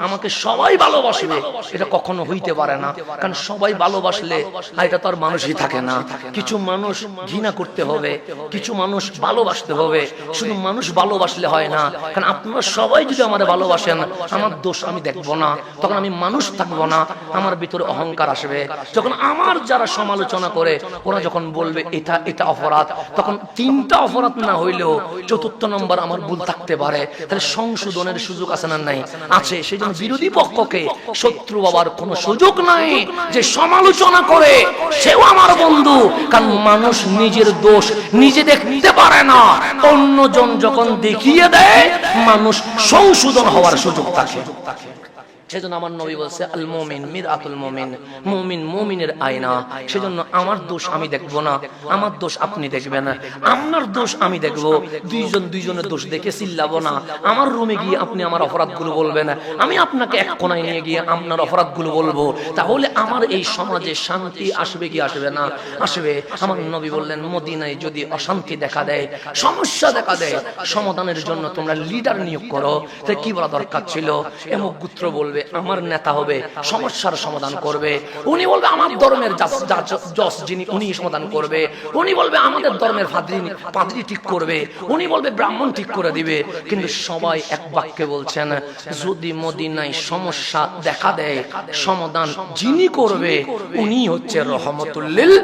Speaker 1: আমাকে সবাই ভালোবাসবে এটা কখনো হইতে পারে না। কারণ সবাই ভালোবাসলে এটা তো আর মানুষই থাকে না। কিছু মানুষ ঘৃণা করতে হবে, কিছু মানুষ ভালোবাসতে হবে। শুধু মানুষ ভালোবাসলে হয় না। কারণ আপনারা সবাই যদি আমারে ভালোবাসেন, আমার দোষ আমি দেখবো না, তখন আমি মানুষ থাকবো না, আমার ভিতরে অহংকার আসবে। যখন আমার যারা সমালোচনা করে ওরা যখন বলবে এটা এটা অপরাধ, তখন 3টা অপরাধ না হইলেও 4র্থ নম্বর আমার ভুল থাকতে পারে। তাহলে সংশোধনের সুযোগ আছে না? নাই, আছে। সেই জন্য বিরোধী পক্ষকে শত্রু বাবার কোনো সুযোগ নাই যে সমালোচনা করে সেও আমার বন্ধু। কারণ মানুষ নিজের দোষ নিজে দেখতে পারে না, অন্যজন যখন দেখিয়ে দেয় মানুষ সংশোধন হওয়ার সুযোগ থাকে। সেজন্য আমার নবী বলছে আল মুমিন মিরআতুল মুমিন, মুমিন মুমিনের আয়না। সেজন্য আমার দোষ আমি দেখব না, আমার দোষ আপনি দেখবেন না, আপনার দোষ আমি দেখব। দুইজনের দোষ দেখে চিল্লাবো না। আমার রুমে গিয়ে আপনি আমার অপরাধগুলো বলবেন, আমি আপনাকে এক কোণায় নিয়ে গিয়ে আপনার অপরাধগুলো বলবো। তাহলে আমার এই সমাজে শান্তি আসবে কি আসবে না? আসবে। আমার নবী বললেন মদিনায় যদি অশান্তি দেখা দেয়, সমস্যা দেখা দেয়, সমাধানের জন্য তোমরা লিডার নিয়োগ করো। তাই কি বলা দরকার ছিল? এমক গোত্র বলবে আমার নেতা হবে, সমস্যার সমাধান করবে। উনি বলবে আমার ধর্মের জজ যিনি উনি সমাধান করবে। উনি বলবে আমাদের ধর্মের পাদ্রী ঠিক করবে। উনি বলবে ব্রাহ্মণ ঠিক করে দিবে। কিন্তু সবাই এক বাক্যে বলছেন যদি মদিনায় সমস্যা দেখা দেয়, সমাধান যিনি করবে উনি হচ্ছে রহমতুল লিল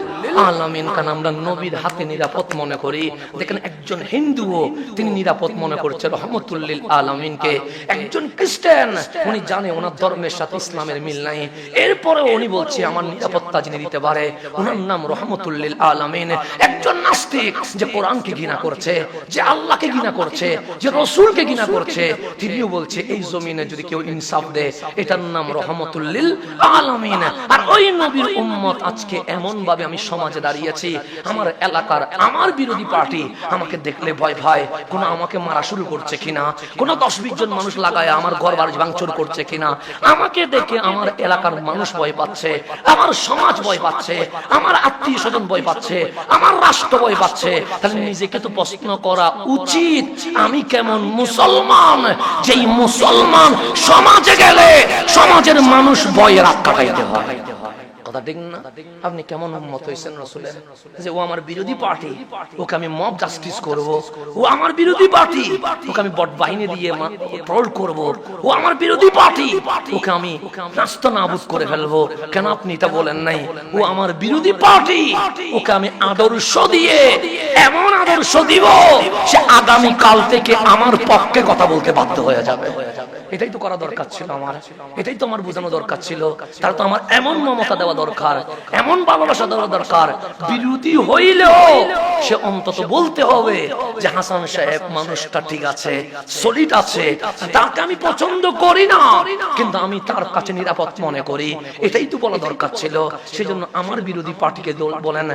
Speaker 1: আলামিন। কারণ আমরা নবীর হাতে নিরাপদ মনে করি। দেখেন একজন হিন্দুও তিনি নিরাপদ মনে করছে রহমতুল লিল আলামিনকে। একজন খ্রিস্টান উনি জানে ওনার ধর্মের সাথে ইসলামের মিল নাই, এরপরে উনি বলছে আমার নিরাপত্তা যিনি দিতে পারে ওনার নাম রহমতুল লিল আলামিন। একজন নাস্তিক যে কোরআনকে ঘৃণা করছে, যে আল্লাহকে ঘৃণা করছে, যে রাসূলকে ঘৃণা করছে, তিনিও বলছে এই জমিনে যদি কেউ ইনসাফ দেয় এটার নাম রহমতুল লিল আলামিন। আর ওই নবীর উম্মত আজকে এমন ভাবে আমি সমাজে দাঁড়িয়েছি, আমার এলাকার আমার বিরোধী পার্টি আমাকে দেখলে ভয় ভয়, কোন আমাকে মারা শুরু করছে কিনা, কোন 10-20 জন মানুষ লাগায় আমার ঘর বাড়ি ভাঙচুর করছে কিনা, আমাকে দেখে আমার এলাকার মানুষ ভয় পাচ্ছে, আমার সমাজ ভয় পাচ্ছে, আমার আত্মীয় স্বজন ভয় পাচ্ছে, আমার রাষ্ট্র ভয় পাচ্ছে। তাহলে নিজেকে তো প্রশ্ন করা উচিত আমি কেমন মুসলমান, যেই মুসলমান সমাজে গেলে সমাজের মানুষ ভয়ে রাত কাটাইতে হয়। কথা ঠিক না? আপনি কেমন উম্মত হয়েছেন রাসূলের? যে ও আমার বিরোধী পার্টি, ওকে আমি মব জাস্টিস করব। ও আমার বিরোধী পার্টি, ওকে আমি বট বাহিনী দিয়ে ট্রোল করব। ও আমার বিরোধী পার্টি, ওকে আমি নাস্তা নাবুদ করে ফেলবো। কেন আপনি এটা বলেন নাই? ও আমার বিরোধী পার্টি, ওকে আমি আদর্শ দিয়ে এমন আদর্শ দিব সে আগামী কাল থেকে আমার পক্ষে কথা বলতে বাধ্য হয়ে যাবে। এটাই তো করা দরকার ছিল আমার, এটাই তো আমার বোঝানো দরকার ছিল। তার তো আমার এমন মমতা দেওয়া দরকার, এমন ভালোবাসা দেওয়া দরকার, বিরোধী হইলেও সে অন্তত বলতে হবে যে হাসান সাহেব মানুষটা ঠিক আছে, সলিড আছে, তাকে আমি পছন্দ করি না কিন্তু আমি তার কাছে নিরাপদ মনে করি। এটাই তো বলা দরকার ছিল। সেজন্য আমার বিরোধী পার্টিকে বলেন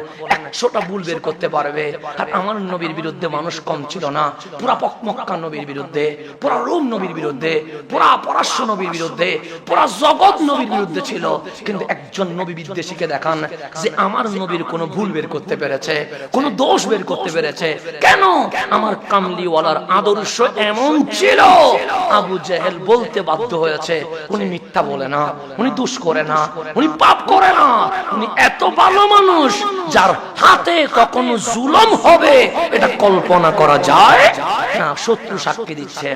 Speaker 1: 100টা ভুল বের করতে পারবে। আর আমার নবীর বিরুদ্ধে মানুষ কম ছিল না। পুরা মক্কা নবীর বিরুদ্ধে, পুরা রোম নবীর বিরুদ্ধে, পুরা পরাশ্য নবীর বিরুদ্ধে, পুরা জগৎ নবীর বিরুদ্ধে ছিল। কিন্তু একজন নবী বিদ্বেষীকে দেখান যে আমার নবীর কোনো ভুল বের করতে পেরেছে, কোনো দোষ বের করতে পেরেছে। কেন? আমার কামলিওয়ালার আদর্শ এমন ছিল আবু জেহেল বলতে বাধ্য হয়েছে উনি মিথ্যা বলে না, উনি দোষ করে না, উনি পাপ করে না, উনি এত ভালো মানুষ যার হাতে কখনো জুলুম হবে এটা কল্পনা করা যায় না। শত্রু সাক্ষী দিচ্ছে,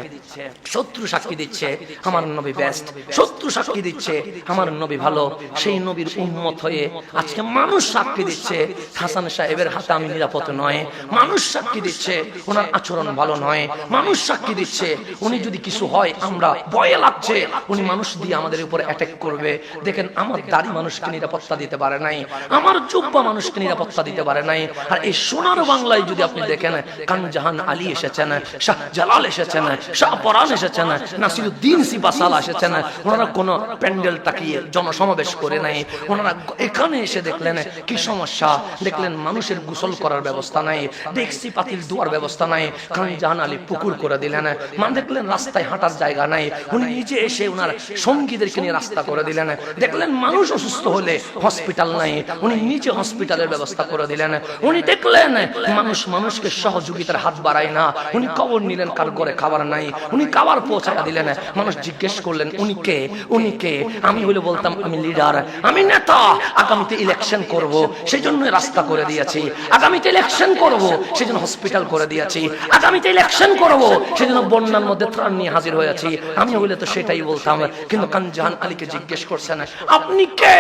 Speaker 1: শত্রু সাক্ষী দিচ্ছে আমার নবী বেস্ট, শত্রু সাক্ষী দিচ্ছে আমার নবী ভালো। সেই নবীর উম্মত হয়ে আজকে মানুষ সাক্ষী দিচ্ছে হাসান সাহেবের হাতে আমি নিরাপদ নয়, মানুষ সাক্ষী দিচ্ছে ওনার আচরণ ভালো নয়, মানুষ সাক্ষী দিচ্ছে উনি যদি কিছু হয় আমরা ভয়ে লাগছে উনি মানুষ দিয়ে আমাদের উপরে অ্যাটাক করবে। দেখেন আমার দাড়ি মানুষকে নিরাপত্তা দিতে পারে নাই, আমার জুব্বা মানুষকে নিরাপত্তা দিতে পারে নাই। আর এই সোনার বাংলায় যদি আপনি দেখেন কানজাহান আলী এসেছেন, শাহ জালাল এসেছেন, শাহ পরান এসেছেন, নাসিরুদ্দিন সিবাসালা এসেছেন, ওনারা কোনো প্যান্ডেল তাকিয়ে জনসমাবেশ করে নাই, ওনারা এখানে এসে দেখলেন কি সমস্যা, দেখলেন মানুষের গোসল করার ব্যবস্থা নাই, ডেকসি পাতিল ধোয়ার ব্যবস্থা নাই, খানজাহান আলী পুকুর করে দিলেন। মানে দেখলেন রাস্তায় হাঁটার জায়গা নাই, উনি নিজে এসে ওনার সঙ্গীদেরকে নিয়ে রাস্তা করে দিলেন। দেখলেন মানুষ অসুস্থ হলে হসপিটাল নাই, উনি নিজে হসপিটালের ব্যবস্থা করে দিলেন। উনি দেখলেন মানুষ মানুষকে সহযোগিতার হাত বাড়ায় না, উনি খবর নিলেন কার ঘরে খাবার নাই, উনি খাবার পৌঁছায়া দিলেন। মানুষ জিজ্ঞেস করলেন উনি কে, উনি কে? আমি হলে বলতাম আমি লিডার, আমি নেতা, আগামীতে ইলেকশন করব সেই জন্য রাস্তা করে দিয়েছি, আগামীতে ইলেকশন করব সেই জন্য হসপিটাল করে দিয়েছি, আগামীতে ইলেকশন করব সেই জন্য বন্যার মধ্যে ত্রাণ নিয়ে হাজির হয়েছি। আমি হলে তো সেটাই বলতাম। কিন্তু খানজাহান আলীকে জিজ্ঞেস করছেন আপনি কে?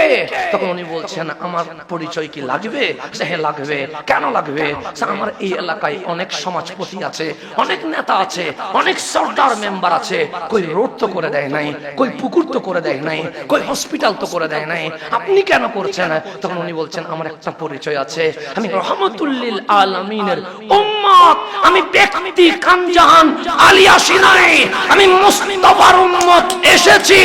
Speaker 1: তখন উনি বলছেন আমার পরিচয় কি লাগবে? হ্যাঁ লাগবে। কেন লাগবে? আমার এই এলাকায় অনেক সমাজপতি আছে, অনেক নেতা আছে, অনেক সরকার মেম্বার আছে, কই রোড তো করে দেয় নাই, কই পুকুর তো করে দেয় নাই, কই হসপিটাল তো করে দেয় নাই, আপনি কেন করছেন? তখন উনি বলছেন আমার একটা পরিচয় আছে, আমি রহমতুল্লিল আলামিনের উম্মত, আমি ব্যক্তি খানজাহান আলী আসি নাই, আমি মুস্তাফার উম্মত এসেছি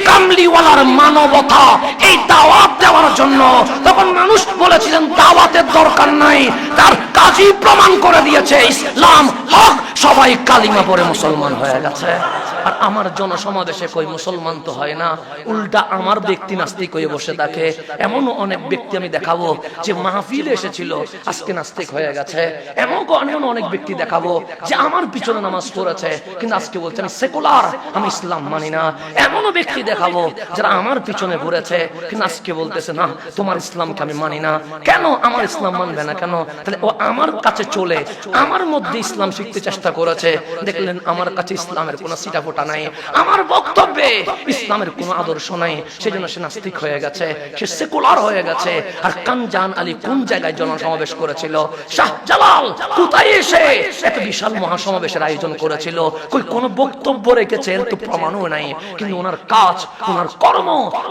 Speaker 1: কামলিওয়ালার মানবতা এই দাওয়াত দেওয়ার জন্য। তখন মানুষ বলেছিলেন দাওয়াতের দরকার নাই, তার কাজী প্রমাণ করে দিয়েছে ইসলাম হক, সবাই কালিমা পড়ে মুসলমান হয়ে গেছে। আর আমার জনসমাবেশে কই মুসলমান তো হয় না, উল্টা আমার ব্যক্তি নাস্তিক হয়ে বসে থাকে। এমনও অনেক ব্যক্তি আমি দেখাবো যে মাহফিলে এসেছিল আজকে নাস্তিক হয়ে গেছে। এমন অনেক ব্যক্তি দেখাবো যে আমার পিছনে নামাজ পড়েছে কিন্তু আজকে বলছে আমি সেকুলার, আমি ইসলাম মানি না। এমনও ব্যক্তি দেখাবো যারা আমার পিছনে ঘুরেছে কিন্তু আজকে বলতেছে না তোমার ইসলামকে আমি মানি না। কেন আমার ইসলাম মানবে না কেন? তাহলে ও আমার কাছে চলে আমার মধ্যে ইসলাম শিখতে চেষ্টা করেছে, দেখলেন আমার কাছে ইসলামের কোনো সিটাফোটা নাই, আমার বক্তব্যে ইসলামের কোনো আদর্শ নাই, সেজন্য সে নাস্তিক হয়ে গেছে, সে সেকুলার হয়ে গেছে। আর খানজাহান আলী কোন জায়গায় জনসমাবেশ করেছিল? শাহজালাল কোথায় এসে এত বিশাল মহাসমাবেশের আয়োজন করেছিল? কই কোনো বক্তব্য রেখেছে? এর তো প্রমাণও নাই। কিন্তু ওনার কাজ, ওনার কর্ম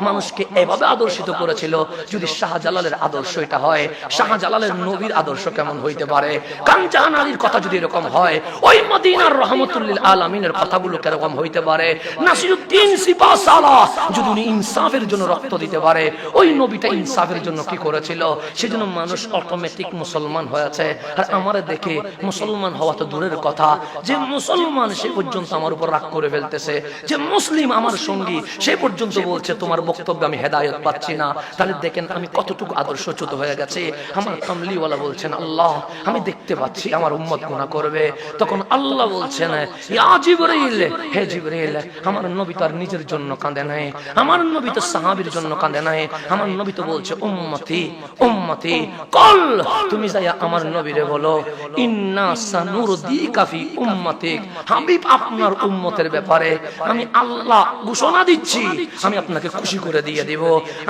Speaker 1: মানুষকে এভাবে আদর্শিত করেছিল। যদি শাহজালালের আদর্শ এটা হয়, শাহজালালের নবীর আদর্শ কেমন হইতে পারে? খানজাহান আলীর কথা যদি এরকম হয়, ওই মদিনার রহমতুল্লিল আলামিনের কথাগুলো কিরকম হইতে পারে? নাসিরউদ্দিন সিপাহসালাহ যদি উনি ইনসাফের জন্য রক্ত দিতে পারে, ওই নবীটা ইনসাফের জন্য কি করেছিল? সেজন্য মানুষ অটোমেটিক মুসলমান হয়েছে। আর আমার দেখে মুসলমান হওয়া তো দূরের কথা, যে মুসলমান সে পর্যন্ত আমার উপর রাগ করে ফেলতেছে, যে মুসলিম আমার সঙ্গী সে পর্যন্ত বলছে তোমার বক্তব্যে আমি হেদায়েত পাচ্ছি না। তাহলে দেখেন আমি কতটুকু আদর্শচ্যুত হয়ে গেছে। আমার কামলিওয়ালা বলছেন আল্লাহ আমি দেখতে পাচ্ছি আমার উম্মত গুনাহ করবে। তখন আল্লাহ বলছেন ইয়া জিবরিল, হে জিবরিল, আমার নবী তো আর নিজের জন্য কাঁদে নাই, আমার নবী তো সাহাবীর জন্য কাঁদে নাই, আমার নবী তো বলছে উম্মতি উম্মতি। কল তুমি যাইয়া আমার নবীরে বলো ইন্না সানুরদিকা ফি উম্মতিক, হাবিব আপনার উম্মতের ব্যাপারে আমি আল্লাহ ঘোষণা দিচ্ছি আমি আপনাকে খুশি করে দিয়ে দিব।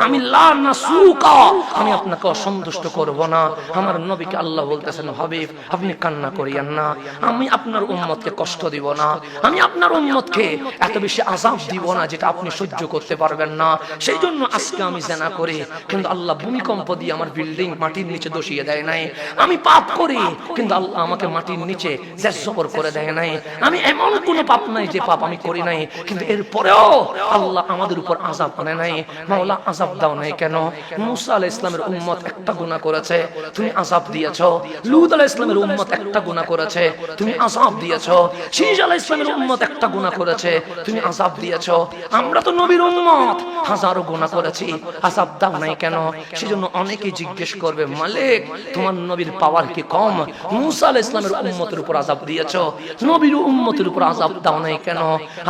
Speaker 1: আমি লা নাসুকা, আমি আপনাকে অসন্তুষ্ট করব না। আমার নবীকে আল্লাহ বলতেছেন হাবিব আপনি কান্না করিয়েন না, আমি আপনার উম্মতকে কষ্ট দিব না, আমি আপনার উম্মতকে এত বেশি আযাব দিব না যেটা আপনি সহ্য করতে পারবেন না। সেই জন্য আজকে আমি জিনা করি কিন্তু আল্লাহ ভূমিকম্প দিয়ে আমার বিল্ডিং মাটির নিচে দশিয়ে দেয় নাই, আমি পাপ করি কিন্তু আল্লাহ আমাকে মাটির নিচে জবর করে দেয় নাই, আমি এমন কোনো পাপ নাই যে পাপ আমি করি নাই কিন্তু এরপরেও আল্লাহ আমাদের উপর আযাব আনে নাই। মাওলা আযাব দাও নাই কেন? মুসা আলাইহিস সালামের উম্মত একটা গুনাহ করেছে তুমি আযাব দিয়েছো, লূত আলাইহিস সালামের উম্মত একটা গুনাহ করেছে তুমি আযাব দিয়েছো, শীস আলাইহিস সালামের উম্মত একটা গুনাহ করেছে তুমি আযাব দিয়েছো। আমরা তো নবীর উম্মত হাজারো গুনাহ করেছি, আযাব দাও নাই কেন? সেজন্য অনেকেই জিজ্ঞেস করবে মালিক তোমার নবীর পাওয়ার কি কম? মুসা আলাইহিস সালামের উম্মতের উপর আযাব দিয়েছো, নবীর উম্মতের উপর আযাব দাও নাই কেন?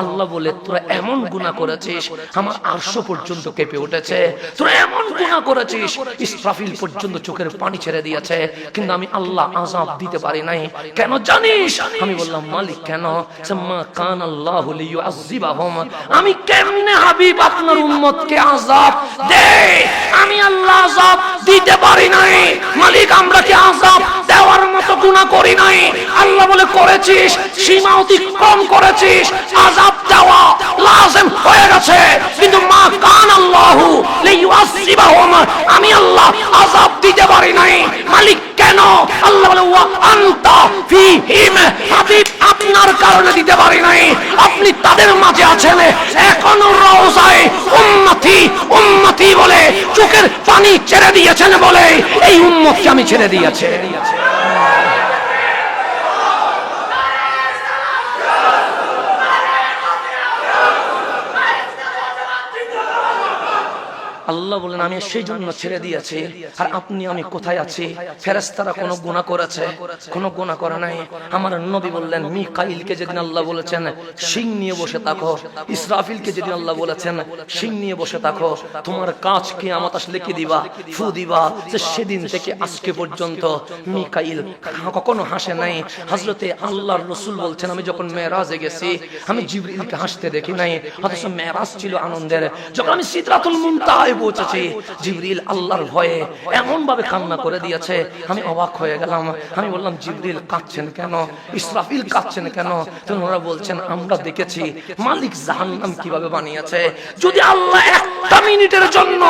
Speaker 1: আল্লাহ বলে তোরা এমন গুনাহ করেছিস আমার আরশ পর্যন্ত কেঁপে উঠেছে, তোরা এমন গুনাহ করেছিস ইসরাফিল পর্যন্ত চোখের পানি ছেড়ে দিয়েছে কিন্তু আমি আল্লাহ আযাব দিতে পারি নাই। কেন জানিস? আমি বললাম মালিক কেন? সাম্মা কান আল্লাহু লিয়ুআযিবাহুম, আমি কেমনে হাবিব আপনার উম্মতকে আযাব দেই? আমি আল্লাহ আযাব দিতে পারি নাই। মালিক আমরা কি আযাব দেওয়ার মতো গুনাহ করি নাই? আল্লাহ বলে করেছিস, সীমা অতিক্রম করেছিস, আযাব দেওয়া লাজিম হয়ে গেছে কিন্তু মা কান আল্লাহু লিয়ুআযিবাহুম, আমি আল্লাহ আযাব দিতে পারি নাই। মালিক কেন? আল্লাহ বলে ওয়া আনতা ফীহিম, হাবিব আপনার কারণে দিতে পারি নাই। আপনি তাদের মাঝে আছেন। এখনো রওজায় উম্মতি উম্মতি বলে চোখের পানি ছেড়ে দিয়েছেন বলে এই উম্মতকে আমি ছেড়ে দিয়েছি। আল্লাহ বলেন আমি সেই জন্য ছেড়ে দিয়েছি। আর আপনি আমি কোথায় আছি? ফেরেশতারা কোনো গুনাহ করেছে? কোনো গুনাহ করে নাই। আমার নবী বললেন মিকাইলকে যেদিন আল্লাহ বলেছেন শিং নিয়ে বসে থাকো, ইসরাফিলকে যেদিন আল্লাহ বলেছেন শিং নিয়ে বসে থাকো, তোমার কাজ কিয়ামত আসলে কি দিবা? ফু দিবা। যে সেদিন থেকে আজকে পর্যন্ত মিকাইল কখনো হাসে নাই। হযরতে আল্লাহর রাসূল বলছেন আমি যখন মেরাজে গেছি আমি জিবরিলকে হাসতে দেখি নাই। অথচ মেরাজ ছিল আনন্দের। যখন আমি সিদরাতুল মুনতাহায় পৌঁছেছি জিবরিল আল্লাহর ভয়ে এমন ভাবে কান্না করে দিয়েছে, আমি অবাক হয়ে গেলাম। আমি বললাম জিবরিল কাঁদছেন কেন? ইসরাফিল কাঁদছেন কেন? তো ওরা বলছেন আমরা দেখেছি মালিক জাহান্নাম কিভাবে বানিয়েছে। যদি আল্লাহ একটা মিনিটের জন্য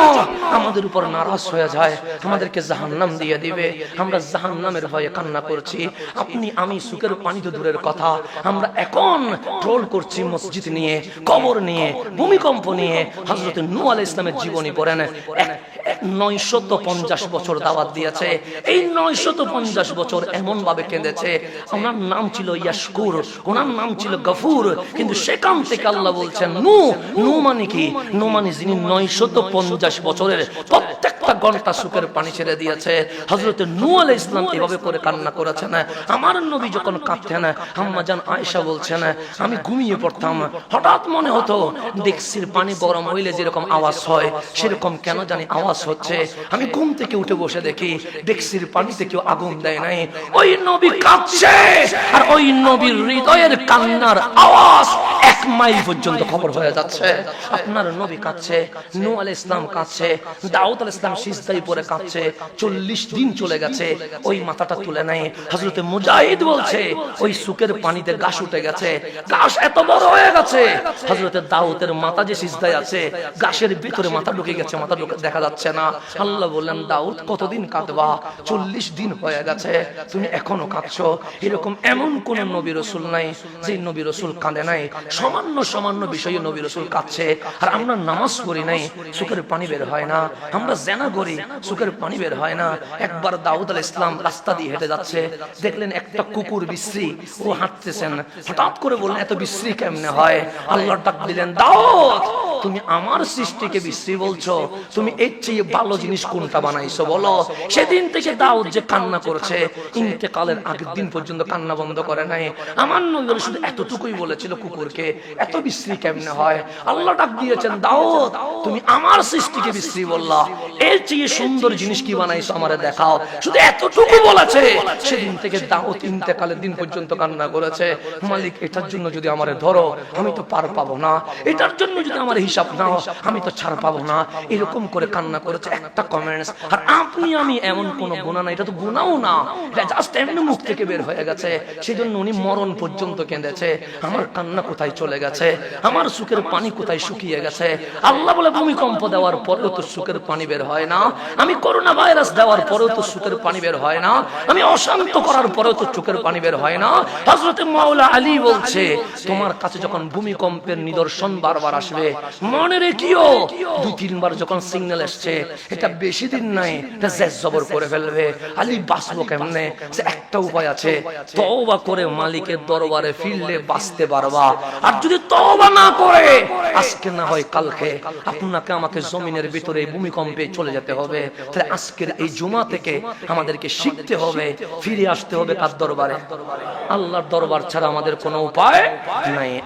Speaker 1: আমাদের উপর নারাজ হয়ে যায় আমাদেরকে জাহান্নাম দিয়ে দিবে। আমরা জাহান্নামের ভয়ে কান্না করছি। আপনি আমি সুখের পানি তো দূরের কথা, আমরা এখন ট্রোল করছি মসজিদ নিয়ে, কবর নিয়ে, ভূমিকম্প নিয়ে। হযরত নূহ আলাইহিস সালামের জীবনী পড়েন, 950 বছর দাওয়াত দিয়েছে। এই 950 বছর এমন ভাবে কেঁদেছে। ওনার নাম ছিল ইয়াশকুর, ওনার নাম ছিল গফুর। কিন্তু সেখান থেকে আল্লাহ বলছেন নূহ মানে কি? নূহ মানে যিনি 950 বছরের প্রত্যেকটা ঘন্টা সুখের পানি ছেড়ে দিয়েছে। হযরত নূহ আলাইহিস সালাম এভাবে করে কান্না করেছেন। আমার নবী যখন কাঁদতেন আম্মা জান আয়েশা বলছেন আমি ঘুমিয়ে পড়তাম, হঠাৎ মনে হতো ডেকসির পানি গরম হইলে যেরকম আওয়াজ হয় সেরকম কেন জানি আওয়াজ হচ্ছে। আমি ঘুম থেকে উঠে বসে দেখি ডেকসির পানিতে কেউ আগুন দেয় নাই। ওই নবী কাঁদছে আর ওই নবীর হৃদয়ের কান্নার আওয়াজ 1 মাইল পর্যন্ত খবর হয়ে যাচ্ছে। আপনার নবী কাঁদছে, নূহ আলাইহিস সালাম কাঁদছে, দাউদ আলাইহিস সালাম সিজদায় পড়ে কাঁদছে। 40 দিন চলে গেছে, ওই মাথাটা তুলে নাই। হযরত মুজাহিদ বলছে ওই সুকের পানিতে ঘাস উঠে গেছে, ঘাস এত বড় হয়ে গেছে। হযরত দাউদের মাথা যে সিজদায় আছে ঘাসের ভিতরে মাথা ঢুকে গেছে, মাথা দেখা যাচ্ছে না। আল্লাহ বললেন দাউদ কতদিন কাঁদবা? 40 দিন হয়ে গেছে, তুমি এখনো কাঁদছো। এরকম এমন কোন নবী রাসূল নাই যে নবী রাসূল কাঁদে নাই। সামান্য সামান্য বিষয়ে নবী রাসূল কাঁদছে। আর আমরা নামাজ পড়ি নাই, চোখের পানি বের হয় না। আমরা জিনা করি, চোখের পানি বের হয় না। একবার দাউদ আলাইহিস সালাম রাস্তা দিয়ে হেঁটে যাচ্ছে, দেখলেন একটা কুকুর বিশ্রী, ও হাঁটতেছেন। হঠাৎ করে বললেন এত বিশ্রী কেমনে হয়? আল্লাহ ডাক দিলেন দাউদ তুমি আমার সৃষ্টিকে বিশ্রী বলছো? তুমি এর চেয়ে ভালো জিনিস কোনটা বানাইছো বলো? সেদিন থেকে দাউদ যে কান্না করছে ইন্তেকালের আগের দিন পর্যন্ত কান্না বন্ধ করে নাই। আমার নবী শুধু এতটুকুই বলেছিল কুকুরকে এত বিশ্রী কেমনে হয়? আল্লাহ ডাক দিয়েছেন দাউদ তুমি আমার সৃষ্টিকে বিশ্রী বললা, এর চেয়ে সুন্দর জিনিস কি বানাইছো আমারে দেখাও। শুধু এতটুকু বলেছে। সেদিন থেকে দাউদ ইন্তেকালের দিন পর্যন্ত কান্না করেছে, মালিক এটার জন্য যদি আমারে ধরো আমি তো পার পাবো না, এটার জন্য যদি আমার হিসাব নাও আমি তো ছাড় পাবো না। এরকম করে কান্না করেছে। একটা কমেন্টস। আর আপনি আমি এমন কোন গুনাহ না, এটা তো গুনাহও না, এটা জাস্ট এমনি মুখ থেকে বের হয়ে গেছে। সেজন্য উনি মরণ পর্যন্ত কেঁদেছে। আমার কান্না কোথায় চলে গেছে? আমার সুখের পানি কোথায় শুকিয়ে গেছে? আল্লাহ বলে ভূমিকম্প দেওয়ার পরেও তো সুখের পানি বের হয় না, আমি করোনা ভাইরাস দেওয়ার পরেও তো সুখের পানি বের হয় না, আমি অশান্ত করার পরেও তো চোখের পানি বের হয় না। হযরত মাওলা আলী বলছে তোমার কাছে যখন ভূমিকম্পের নিদর্শন বারবার আসবে মনে রেখিও 2-3 বার যখন সিগন্যাল আসছে এটা বেশি দিন নাই, এটা জেজ জবর করে ফেলবে। আলী বাঁচবো কেমনে? যে একটা উপায় আছে, তওবা করে মালিকের দরবারে ফিরলে বাঁচতে পারবা। আর যদি তওবা না করে আজকে না হয় কালকে আপনাকে আমাকে জমিনের ভিতরে ভূমিকম্পে চলে যেতে হবে। তাহলে আজকের এই জুমা থেকে আমাদেরকে শিখতে হবে, ফিরে আসতে হবে কার দরবারে? আল্লাহর দরবার ছাড়া আমাদের কোনো উপায় নাই।